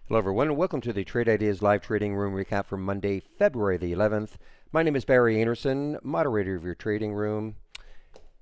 Hello everyone, and welcome to the Trade Ideas Live Trading Room recap for Monday, February the 11th. My name is Barry Anderson, moderator of your trading room,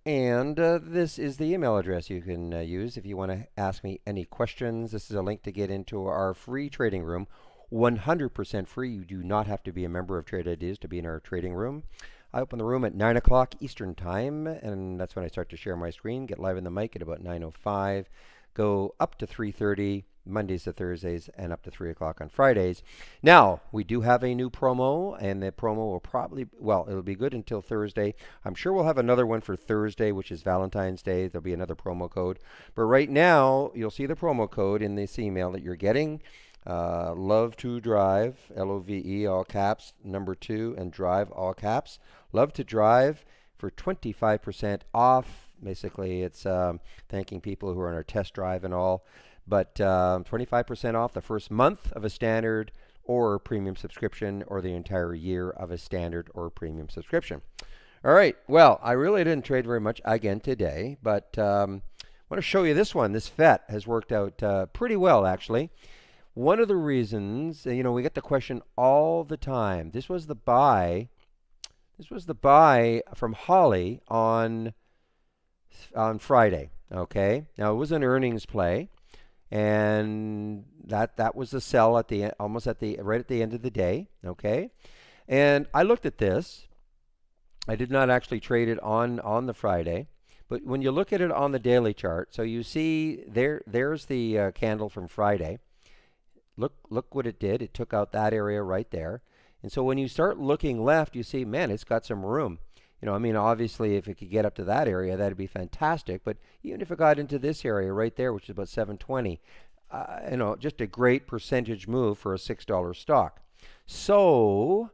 and this is the email address you can use if you want to ask me any questions. This is a link to get into our free trading room, 100% free. You do not have to be a member of Trade Ideas to be in our trading room. I open the room at 9 o'clock Eastern Time, and that's when I start to share my screen, get live in the mic at about 9:05, go up to 3:30, Mondays to Thursdays, and up to 3 o'clock on Fridays. Now, we do have a new promo, and the promo will probably, well, it'll be good until Thursday. I'm sure we'll have another one for Thursday, which is Valentine's Day. There'll be another promo code. But right now, you'll see the promo code in this email that you're getting. Love to Drive, L-O-V-E, all caps, number 2, and drive, all caps. Love to Drive for 25% off. Basically, it's thanking people who are on our test drive and all. But 25% off the first month of a standard or premium subscription, or the entire year of a standard or premium subscription. All right, well, I really didn't trade very much again today, but I want to show you this one. This FET has worked out pretty well, actually. One of the reasons, we get the question all the time. This was the buy. This was the buy from Holly on Friday. Okay, now it was an earnings play, and that was the sell at the right at the end of the day. Okay, and I looked at this. I did not actually trade it on the Friday, but when you look at it on the daily chart, so you see there's the candle from Friday. Look what it did. It took out that area right there. And so when you start looking left, you see, man, it's got some room. Obviously, if it could get up to that area, that'd be fantastic. But even if it got into this area right there, which is about 720, just a great percentage move for a $6 stock. So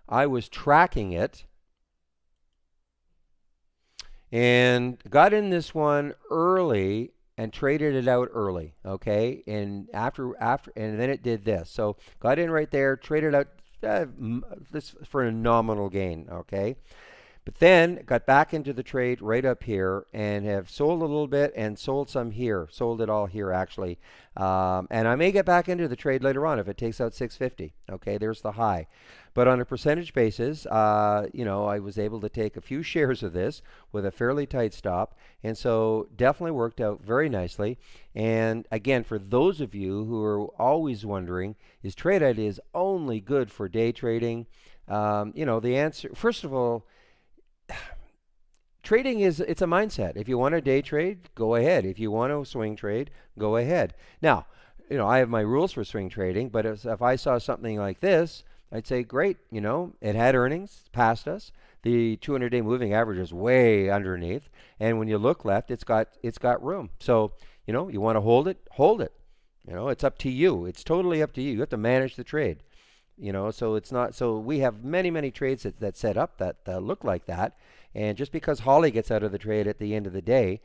I was tracking it and got in this one early and traded it out early, okay? And after and then it did this. So got in right there, traded out this for a nominal gain, okay? But then got back into the trade right up here and have sold a little bit and sold some here. Sold it all here, actually. And I may get back into the trade later on if it takes out 650. Okay, there's the high. But on a percentage basis, I was able to take a few shares of this with a fairly tight stop. And so definitely worked out very nicely. And again, for those of you who are always wondering, is Trade Ideas only good for day trading? The answer, first of all, trading it's a mindset. If you want to day trade, go ahead. If you want to swing trade, go ahead. Now, I have my rules for swing trading, but if I saw something like this, I'd say, great, it had earnings, passed us. The 200-day moving average is way underneath, and when you look left, it's got room. So, you want to hold it, hold it. It's up to you. It's totally up to you. You have to manage the trade. So it's not, so we have many trades that set up that look like that. And just because Holly gets out of the trade at the end of the day,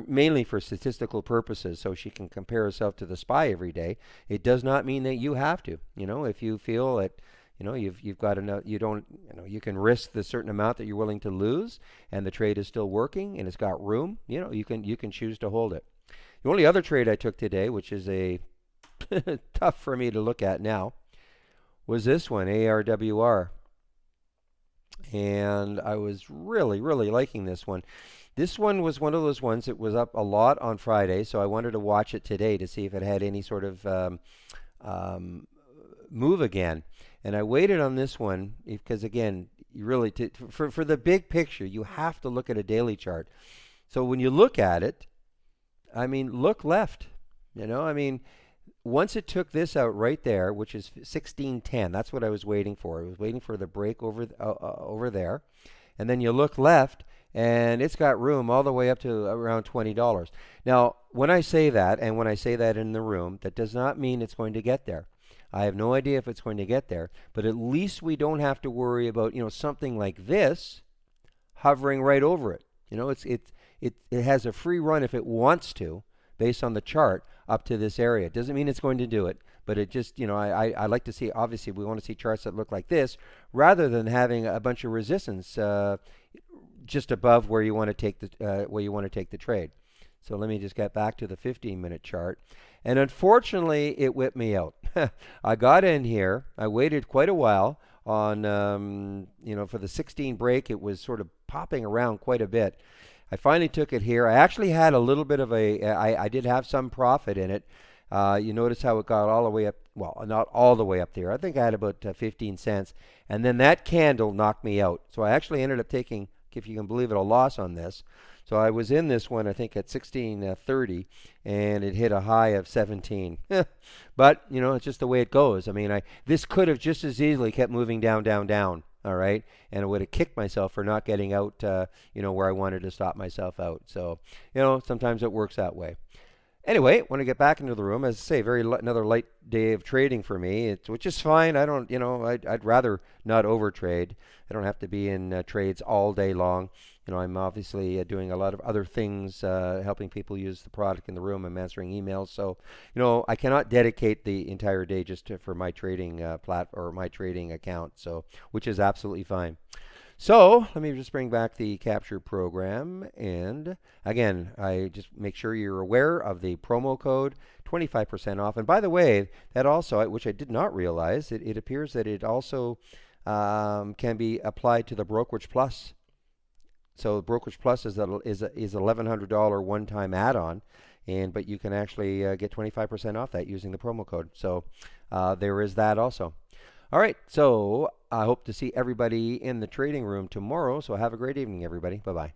mainly for statistical purposes, so she can compare herself to the SPY every day, it does not mean that you have to. If you feel that, you've got enough, you can risk the certain amount that you're willing to lose, and the trade is still working and it's got room, you can choose to hold it. The only other trade I took today, which is a tough for me to look at now, was this one, ARWR. And I was really liking this one. This one was one of those ones that was up a lot on Friday, so I wanted to watch it today to see if it had any sort of move again. And I waited on this one because, again, you really for the big picture, you have to look at a daily chart. So when you look at it, look left. Once it took this out right there, which is 1610, that's what I was waiting for. I was waiting for the break over there. And then you look left, and it's got room all the way up to around $20. Now, when I say that, and when I say that in the room, that does not mean it's going to get there. I have no idea if it's going to get there, but at least we don't have to worry about, something like this hovering right over it. It has a free run if it wants to, based on the chart, up to this area. It doesn't mean it's going to do it, but it just, I like to see, obviously we want to see charts that look like this rather than having a bunch of resistance just above where you want to take the trade. So let me just get back to the 15-minute chart. And unfortunately, it whipped me out. I got in here. I waited quite a while on, for the 16 break. It was sort of popping around quite a bit. I finally took it here. I actually had a little bit of I did have some profit in it. You notice how it got all the way up. Well, not all the way up there. I think I had about 15 cents. And then that candle knocked me out. So I actually ended up taking, if you can believe it, a loss on this. So I was in this one, I think, at 16.30, and it hit a high of 17. But it's just the way it goes. I mean, this could have just as easily kept moving down, down, down. All right, and I would have kicked myself for not getting out, where I wanted to stop myself out. So, sometimes it works that way. Anyway, when I get back into the room, as I say, another light day of trading for me, which is fine. I don't, I'd rather not overtrade. I don't have to be in trades all day long. I'm obviously doing a lot of other things, helping people use the product in the room. I'm answering emails, so I cannot dedicate the entire day just for my trading or my trading account. So, which is absolutely fine. So let me just bring back the capture program, and again, I just make sure you're aware of the promo code, 25% off. And by the way, that also, which I did not realize, it appears that it also can be applied to the Brokerage Plus. So Brokerage Plus is $1,100 one-time add-on, but you can actually get 25% off that using the promo code. So there is that also. All right, so I hope to see everybody in the trading room tomorrow. So have a great evening, everybody. Bye-bye.